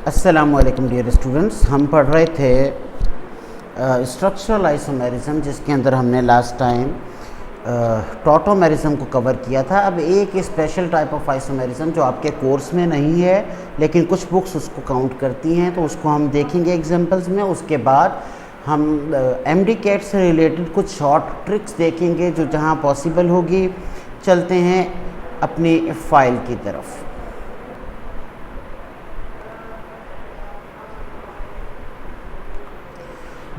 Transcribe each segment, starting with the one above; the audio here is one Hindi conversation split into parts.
अस्सलामुअलैकुम डियर स्टूडेंट्स, हम पढ़ रहे थे स्ट्रक्चरल आइसोमेरिज्म, जिसके अंदर हमने लास्ट टाइम टॉटोमेरिज्म को कवर किया था। अब एक स्पेशल टाइप ऑफ आइसोमेरिज्म जो आपके कोर्स में नहीं है लेकिन कुछ बुक्स उसको काउंट करती हैं, तो उसको हम देखेंगे एग्जांपल्स में। उसके बाद हम MD-CAT से रिलेटेड कुछ शॉर्ट ट्रिक्स देखेंगे जो जहाँ पॉसिबल होगी। चलते हैं अपनी फाइल की तरफ।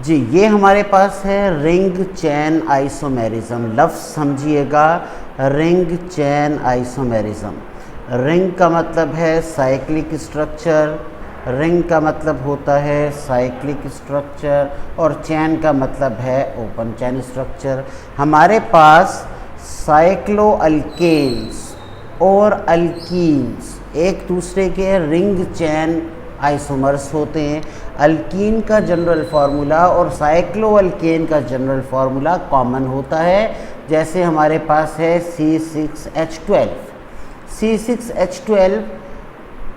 जी, ये हमारे पास है रिंग चैन आइसोमेरिज्म। लफ्ज़ समझिएगा, रिंग चैन आइसोमेरिज्म। रिंग का मतलब है साइक्लिक स्ट्रक्चर, रिंग का मतलब होता है साइक्लिक स्ट्रक्चर, और चैन का मतलब है ओपन चैन स्ट्रक्चर। हमारे पास साइक्लो अल्केन्स और अल्कीन्स एक दूसरे के रिंग चैन आइसोमर्स होते हैं। अल्कीन का जनरल फार्मूला और साइक्लो अल्केन का जनरल फार्मूला कॉमन होता है। जैसे हमारे पास है C6H12। C6H12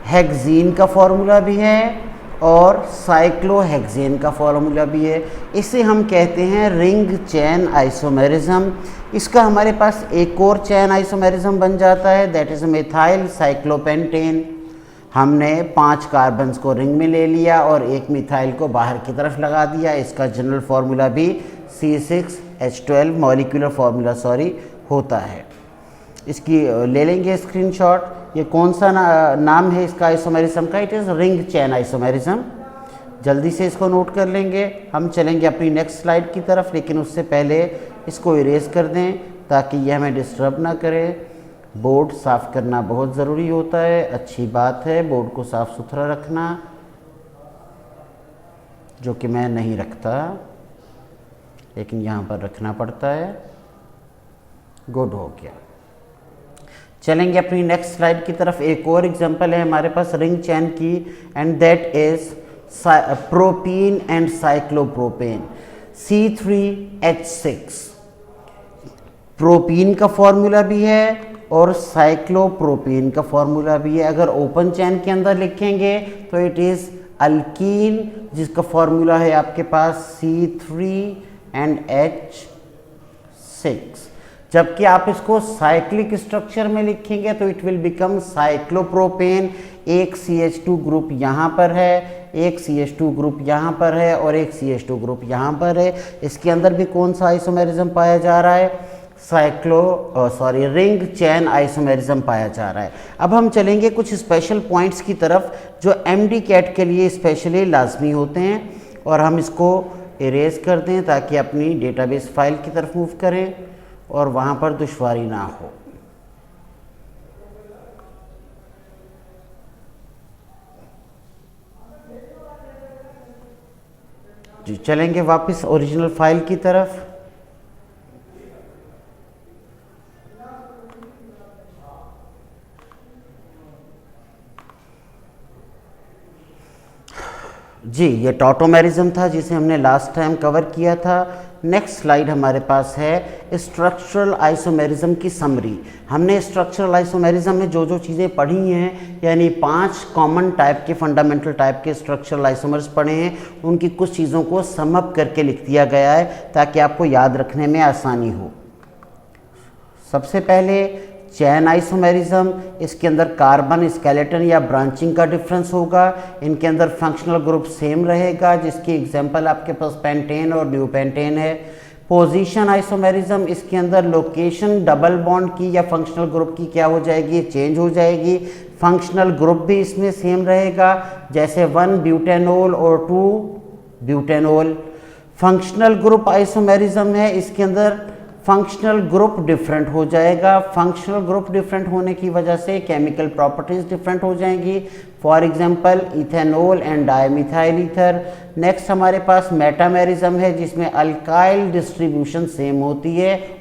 हेक्सीन का फार्मूला भी है और साइक्लोहेक्सेन का फार्मूला भी है। इसे हम कहते हैं रिंग चैन आइसोमेरिज्म। इसका हमारे पास एक और चैन आइसोमेरिज्म बन जाता है, दैट इज़ मिथाइल साइक्लोपेंटेन। हमने 5 कार्बन्स को रिंग में ले लिया और एक मिथाइल को बाहर की तरफ लगा दिया। इसका जनरल फार्मूला भी C6H12 मॉलिक्यूलर फार्मूला होता है। इसकी ले लेंगे स्क्रीनशॉट। ये कौन सा नाम है इसका आइसोमेरिज्म का? It is ring chain isomerism. जल्दी से इसको नोट कर लेंगे। हम चलेंगे अपनी नेक्स्ट स्लाइड की तरफ, लेकिन उससे पहले इसको इरेज कर दें ताकि ये हमें डिस्टर्ब ना करे। बोर्ड साफ़ करना बहुत ज़रूरी होता है, अच्छी बात है बोर्ड को साफ़ सुथरा रखना, जो कि मैं नहीं रखता लेकिन यहाँ पर रखना पड़ता है। गुड, हो गया। चलेंगे अपनी नेक्स्ट स्लाइड की तरफ। एक और एग्जांपल है हमारे पास रिंग चैन की, and that is propene and cyclopropane, C3H6। Propene का फॉर्मूला भी है और साइक्लोप्रोपीन का फार्मूला भी है। अगर ओपन चैन के अंदर लिखेंगे तो इट इज़ अल्कीन, जिसका फार्मूला है आपके पास C3H6। जबकि आप इसको साइक्लिक स्ट्रक्चर में लिखेंगे तो इट विल बिकम साइक्लोप्रोपेन। एक CH2 ग्रुप यहाँ पर है, एक CH2 ग्रुप यहाँ पर है और एक CH2 ग्रुप यहाँ पर है। इसके अंदर भी कौन सा आइसोमेरिज्म पाया जा रहा है? रिंग चैन आइसोमेरिज्म पाया जा रहा है। अब हम चलेंगे कुछ स्पेशल पॉइंट्स की तरफ जो MD-CAT के लिए स्पेशली लाजमी होते हैं, और हम इसको इरेज कर दें ताकि अपनी डेटाबेस फाइल की तरफ मूव करें और वहाँ पर दुश्वारी ना हो। जी, चलेंगे वापस ओरिजिनल फाइल की तरफ। जी, ये टॉटोमेरिज्म था जिसे हमने लास्ट टाइम कवर किया था। नेक्स्ट स्लाइड हमारे पास है स्ट्रक्चरल आइसोमेरिज्म की समरी। हमने स्ट्रक्चरल आइसोमेरिज्म में जो जो चीज़ें पढ़ी हैं, यानी 5 कॉमन टाइप के फंडामेंटल टाइप के स्ट्रक्चरल आइसोमर्स पढ़े हैं, उनकी कुछ चीज़ों को सम अप करके लिख दिया गया है ताकि आपको याद रखने में आसानी हो। सबसे पहले चैन आइसोमेरिज्म। इसके अंदर कार्बन स्केलेटन या ब्रांचिंग का डिफरेंस होगा। इनके अंदर फंक्शनल ग्रुप सेम रहेगा, जिसकी एग्जांपल आपके पास पेंटेन और न्यू पेंटेन है। पोजीशन आइसोमेरिज्म, इसके अंदर लोकेशन डबल बॉन्ड की या फंक्शनल ग्रुप की क्या हो जाएगी? चेंज हो जाएगी। फंक्शनल ग्रुप भी इसमें सेम रहेगा, जैसे 1 ब्यूटेनोल और 2 ब्यूटेनोल। फंक्शनल ग्रुप आइसोमेरिज्म है, इसके अंदर फंक्शनल ग्रुप डिफरेंट हो जाएगा। फंक्शनल ग्रुप डिफरेंट होने की वजह से केमिकल प्रॉपर्टीज डिफरेंट हो जाएंगी। For example ethanol and dimethyl ether. Next हमारे पास मेटामेरिज्म है, जिसमें अल्काइल डिस्ट्रीब्यूशन सेम होती है,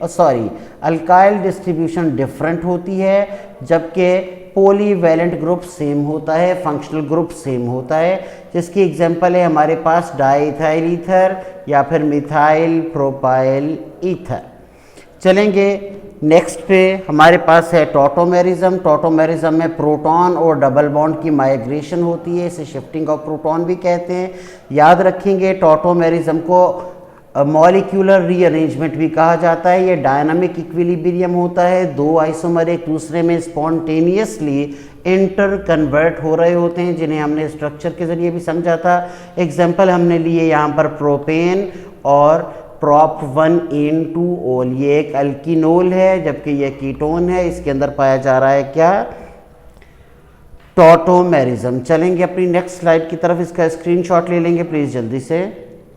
अल्काइल डिस्ट्रीब्यूशन डिफरेंट होती है, जबकि पॉलीवैलेंट ग्रुप सेम होता है, फंक्शनल ग्रुप सेम होता है। जिसकी एग्जांपल है हमारे पास डाईइथाइल ईथर या फिर मिथाइल प्रोपाइल ईथर। चलेंगे नेक्स्ट पे हमारे पास है टॉटोमेरिज्म। टॉटोमेरिज्म में प्रोटॉन और डबल बॉन्ड की माइग्रेशन होती है, इसे शिफ्टिंग ऑफ प्रोटॉन भी कहते हैं। याद रखेंगे टॉटोमेरिज्म को मॉलिक्यूलर रीअरेंजमेंट भी कहा जाता है। ये डायनामिक इक्विलिब्रियम होता है, दो आइसोमर एक दूसरे में स्पॉन्टेनियसली इंटर कन्वर्ट हो रहे होते हैं, जिन्हें हमने स्ट्रक्चर के जरिए भी समझा था। एग्जाम्पल हमने लिए यहाँ पर प्रोपेन और प्रॉप 1N2OL। ये एक अल्कीनोल है जबकि ये कीटोन है, इसके अंदर पाया जा रहा है क्या, टॉटोमेरिज्म। चलेंगे अपनी नेक्स्ट स्लाइड की तरफ, इसका स्क्रीनशॉट ले लेंगे प्लीज़ जल्दी से,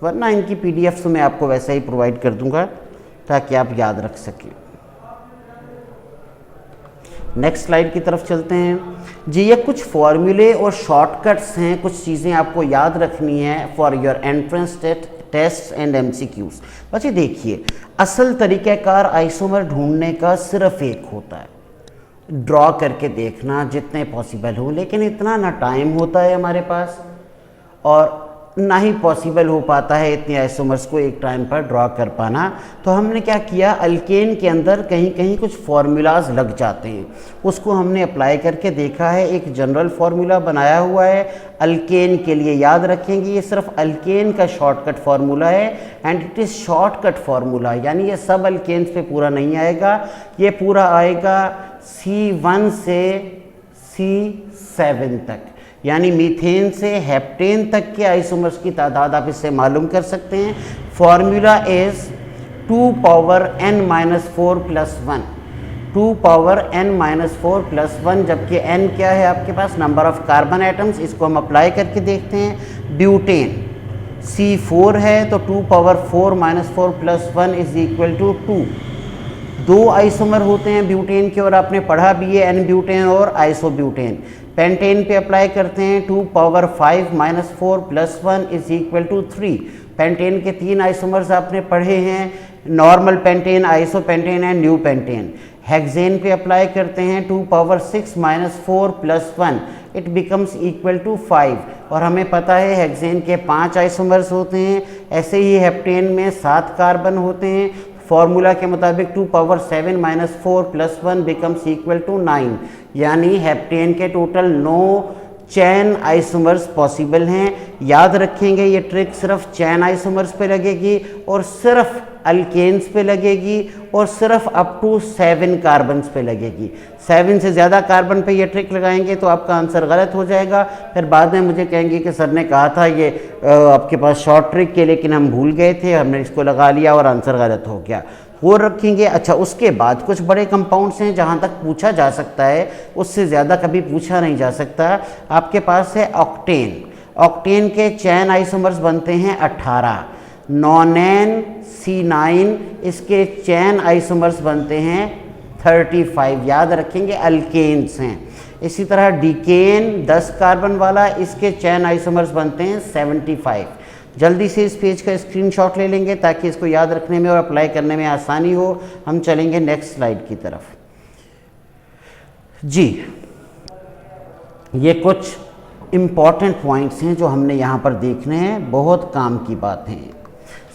वरना इनकी PDF तो मैं आपको वैसे ही प्रोवाइड कर दूंगा ताकि आप याद रख सकें। नेक्स्ट स्लाइड की तरफ चलते हैं जी। ये कुछ फॉर्मूले और शॉर्टकट्स हैं, कुछ चीज़ें आपको याद रखनी है for your entrance test and MCQs। बच्चे देखिए, असल तरीक़ाकार आइसोमर ढूंढने का सिर्फ एक होता है, ड्रॉ करके देखना जितने पॉसिबल हो, लेकिन इतना ना टाइम होता है हमारे पास और ना ही पॉसिबल हो पाता है इतने आइसोमर्स को एक टाइम पर ड्रॉ कर पाना। तो हमने क्या किया, अल्केन के अंदर कहीं कहीं कुछ फार्मूलाज लग जाते हैं, उसको हमने अप्लाई करके देखा है। एक जनरल फार्मूला बनाया हुआ है अल्केन के लिए, याद रखेंगे ये सिर्फ अल्केन का शॉर्टकट फार्मूला है and it is shortcut formula, यानी ये सब अल्केन्स पे पूरा नहीं आएगा, ये पूरा आएगा C1 से C7 तक, यानी मीथेन से हेप्टेन तक के आइसोमर्स की तादाद आप इससे मालूम कर सकते हैं। Formula is 2 power n-4 + 1, 2 power n-4 + 1, जबकि n क्या है आपके पास, नंबर ऑफ कार्बन एटम्स। इसको हम अप्लाई करके देखते हैं। ब्यूटेन C4 है तो 2 पावर 4-4 + 1 = 2। दो आइसोमर होते हैं ब्यूटेन के और आपने पढ़ा भी है, N ब्यूटेन और आइसोब्यूटेन। पेंटेन पे अप्लाई करते हैं 2 पावर 5-4 + 1 = 3। पेंटेन के 3 आइसोमर्स आपने पढ़े हैं, normal pentane, isopentane and new pentane. Hexane पे अप्लाई करते हैं 2 पावर 6-4 + 1 इट बिकम्स = 5 और हमें पता है हेक्सेन के 5 आइसोमर्स होते हैं। ऐसे ही हेप्टेन में 7 कार्बन होते हैं। फॉर्मूला के मुताबिक 2 पावर 7-4 + 1 बिकम्स = 9, यानी हेप्टेन के टोटल 9 चैन आइसोमर्स पॉसिबल हैं। याद रखेंगे ये ट्रिक सिर्फ चैन आइसोमर्स पे लगेगी और सिर्फ अल्केन्स पे लगेगी और सिर्फ अप टू 7 कार्बन्स पे लगेगी। 7 से ज़्यादा कार्बन पे ये ट्रिक लगाएंगे तो आपका आंसर गलत हो जाएगा, फिर बाद में मुझे कहेंगे कि सर ने कहा था ये आपके पास शॉर्ट ट्रिक के, लेकिन हम भूल गए थे, हमने इसको लगा लिया और आंसर गलत हो गया। वो रखेंगे। अच्छा, उसके बाद कुछ बड़े कंपाउंड्स हैं जहाँ तक पूछा जा सकता है, उससे ज़्यादा कभी पूछा नहीं जा सकता। आपके पास है ऑक्टेन। ऑक्टेन के चैन आइसोमर्स बनते हैं 18। नॉनेन C9, इसके चैन आइसोमर्स बनते हैं 35। याद रखेंगे अल्केन्स हैं। इसी तरह डिकेन 10 कार्बन वाला, इसके चैन आइसोमर्स बनते हैं 75। जल्दी से इस पेज का स्क्रीनशॉट ले लेंगे ताकि इसको याद रखने में और अप्लाई करने में आसानी हो। हम चलेंगे नेक्स्ट स्लाइड की तरफ जी। ये कुछ इम्पॉर्टेंट पॉइंट्स हैं जो हमने यहाँ पर देखने हैं, बहुत काम की बात है।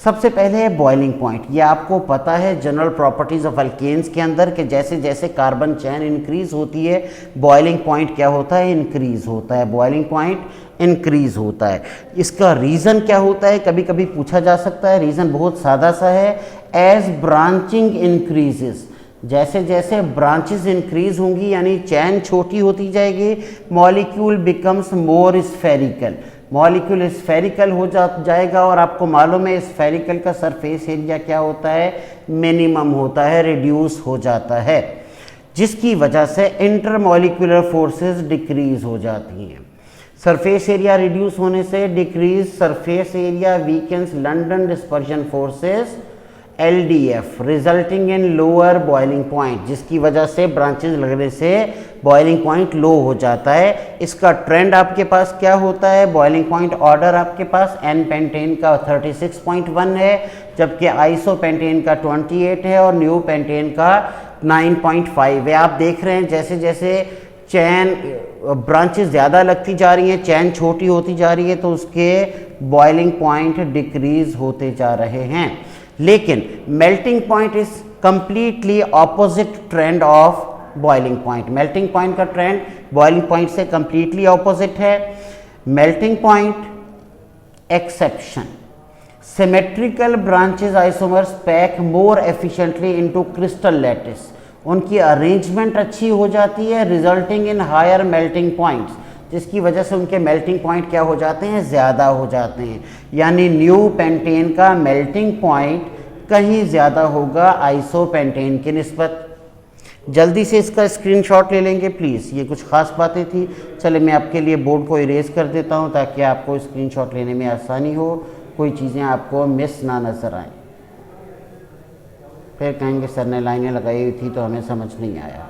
सबसे पहले है बॉइलिंग पॉइंट। ये आपको पता है जनरल प्रॉपर्टीज़ ऑफ अल्केन्स के अंदर कि जैसे जैसे कार्बन चैन इंक्रीज होती है बॉइलिंग पॉइंट क्या होता है, इंक्रीज होता है। बॉइलिंग पॉइंट इंक्रीज होता है। इसका रीज़न क्या होता है, कभी कभी पूछा जा सकता है। रीज़न बहुत सादा सा है, एज ब्रांचिंग इंक्रीजेस, जैसे जैसे ब्रांचेस इंक्रीज होंगी यानी चैन छोटी होती जाएगी, molecule becomes more spherical, molecule spherical हो जाएगा। और आपको मालूम है स्फेरिकल का सरफेस एरिया क्या होता है, मिनिमम होता है, रिड्यूस हो जाता है, जिसकी वजह से इंटरमॉलिक्यूलर फोर्सेस डिक्रीज हो जाती हैं। सरफेस एरिया रिड्यूस होने से decrease surface area weakens London dispersion forces LDF resulting in lower boiling point, जिसकी वजह से ब्रांचेस लगने से बॉइलिंग पॉइंट लो हो जाता है। इसका ट्रेंड आपके पास क्या होता है, बॉइलिंग पॉइंट ऑर्डर आपके पास N पेंटेन का 36.1 है, जबकि आइसो पेंटेन का 28 है और न्यू पेंटेन का 9.5 है। आप देख रहे हैं जैसे जैसे चैन ब्रांचेस ज़्यादा लगती जा रही हैं, चैन छोटी होती जा रही है, तो उसके बॉइलिंग पॉइंट डिक्रीज होते जा रहे हैं। लेकिन melting point is completely opposite trend of boiling point. Melting point का ट्रेंड बॉइलिंग पॉइंट से कंप्लीटली ऑपोजिट है। Melting point exception, symmetrical branches isomers pack more efficiently into crystal lattice, उनकी अरेंजमेंट अच्छी हो जाती है, resulting in higher melting points, जिसकी वजह से उनके मेल्टिंग पॉइंट क्या हो जाते हैं, ज़्यादा हो जाते हैं। यानी न्यू पेंटेन का मेल्टिंग पॉइंट कहीं ज़्यादा होगा आइसोपेंटेन की निस्बत। जल्दी से इसका स्क्रीनशॉट ले लेंगे प्लीज़, ये कुछ ख़ास बातें थी। चले मैं आपके लिए बोर्ड को इरेज कर देता हूँ ताकि आपको स्क्रीनशॉट लेने में आसानी हो, कोई चीज़ें आपको मिस ना नज़र आएँ। फिर कहेंगे सर ने लाइनें लगाई हुई थी तो हमें समझ नहीं आया।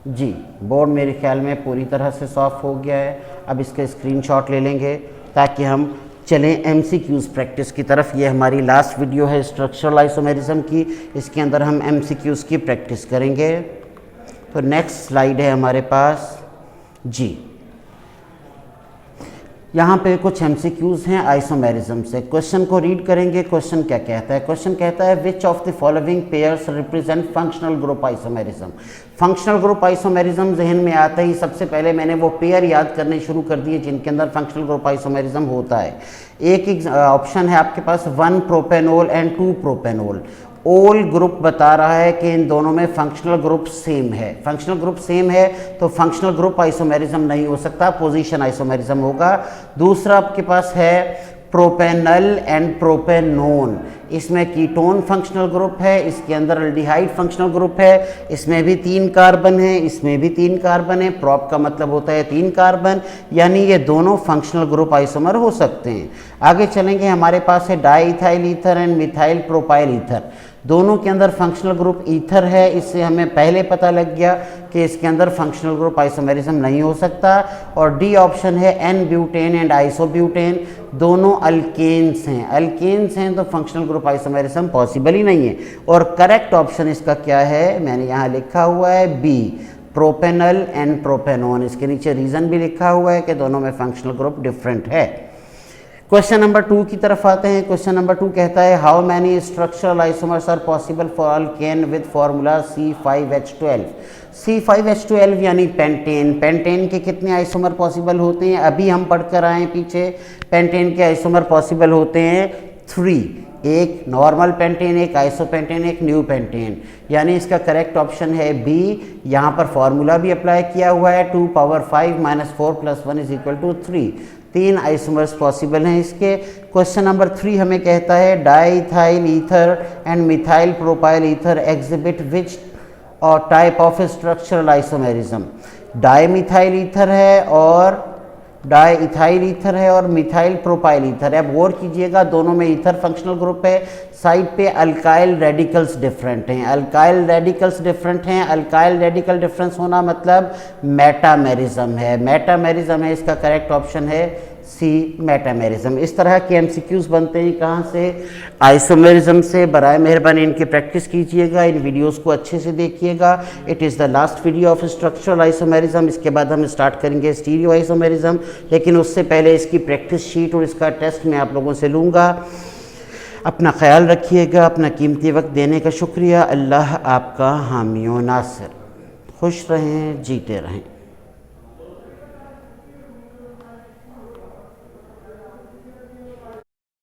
जी, बोर्ड मेरे ख्याल में पूरी तरह से सॉफ्ट हो गया है। अब इसके स्क्रीनशॉट ले लेंगे ताकि हम चलें MCQs प्रैक्टिस की तरफ। ये हमारी लास्ट वीडियो है स्ट्रक्चरल आइसोमेरिज्म की, इसके अंदर हम MCQs की प्रैक्टिस करेंगे। तो नेक्स्ट स्लाइड है हमारे पास जी, यहाँ पे कुछ MCQs हैं आइसोमेरिज्म से। क्वेश्चन को रीड करेंगे। क्वेश्चन क्या कहता है? क्वेश्चन कहता है which of the following pairs represent functional group isomerism. Functional group isomerism जहन में आता ही सबसे पहले मैंने वो पेयर याद करने शुरू कर दिए जिनके अंदर फंक्शनल ग्रुप आइसोमेरिज्म होता है। एक ऑप्शन है आपके पास 1 प्रोपेनॉल एंड 2 प्रोपेनॉल। ओल ग्रुप बता रहा है कि इन दोनों में फंक्शनल ग्रुप सेम है। फंक्शनल ग्रुप सेम है तो फंक्शनल ग्रुप आइसोमेरिज्म नहीं हो सकता, पोजीशन आइसोमेरिज्म होगा। दूसरा आपके पास है प्रोपेनल एंड प्रोपेनोन, इसमें कीटोन फंक्शनल ग्रुप है, इसके अंदर अल्डिहाइड फंक्शनल ग्रुप है, इसमें भी 3 कार्बन है, इसमें भी 3 कार्बन है। प्रोप का मतलब होता है 3 कार्बन, यानी ये दोनों फंक्शनल ग्रुप आइसोमर हो सकते हैं। आगे चलेंगे, हमारे पास है diethyl ether and methyl propyl ether. दोनों के अंदर फंक्शनल ग्रुप ईथर है, इससे हमें पहले पता लग गया कि इसके अंदर फंक्शनल ग्रुप आइसोमेरिज्म नहीं हो सकता। और डी ऑप्शन है एन ब्यूटेन एंड आइसोब्यूटेन, दोनों अल्केन्स हैं। अल्केन्स हैं तो फंक्शनल ग्रुप आइसोमेरिज्म पॉसिबल ही नहीं है। और करेक्ट ऑप्शन इसका क्या है, मैंने यहाँ लिखा हुआ है बी, प्रोपेनल एंड प्रोपेनोन। इसके नीचे रीज़न भी लिखा हुआ है कि दोनों में फंक्शनल ग्रुप डिफरेंट है। क्वेश्चन नंबर 2 की तरफ आते हैं। क्वेश्चन नंबर 2 कहता है how many structural isomers are possible for alkane with formula C5H12। C5H12 यानी पेंटेन। पेंटेन के कितने आइसोमर पॉसिबल होते हैं? अभी हम पढ़कर आए पीछे, पेंटेन के आइसोमर पॉसिबल होते हैं 3, एक नॉर्मल पेंटेन, एक आइसोपेंटेन, एक न्यू पेंटेन। यानी इसका करेक्ट ऑप्शन है बी। यहाँ पर फॉर्मूला भी अप्लाई किया हुआ है 2 पावर 5 - 4 + 1 = 3। 3 आइसोमर्स पॉसिबल हैं इसके। क्वेश्चन नंबर 3 हमें कहता है diethyl ether and methyl propyl ether exhibit which और type of structural isomerism. Dimethyl ether है और डाईइथाइल ईथर है और मिथाइल प्रोपाइल ईथर है। अब गौर कीजिएगा, दोनों में ईथर फंक्शनल ग्रुप है, साइड पे अल्काइल रेडिकल्स डिफरेंट हैं। अल्काइल रेडिकल्स डिफरेंट हैं, अल्काइल रेडिकल डिफरेंस होना मतलब मेटामेरिज्म है। मेटामेरिज्म है, इसका करेक्ट ऑप्शन है सी, मेटामेरिज्म। इस तरह के MCQs बनते हैं कहाँ से? आइसोमेरिज्म से। बराए मेहरबानी इनकी प्रैक्टिस कीजिएगा, इन वीडियोस को अच्छे से देखिएगा। It is the last video of structural isomerism. इसके बाद हम स्टार्ट करेंगे स्टीरियो आइसोमेरिज्म, लेकिन उससे पहले इसकी प्रैक्टिस शीट और इसका टेस्ट मैं आप लोगों से लूँगा। अपना ख्याल रखिएगा, अपना कीमती वक्त देने का शुक्रिया। अल्लाह आपका हामी व नासिर। खुश रहें, जीते रहें।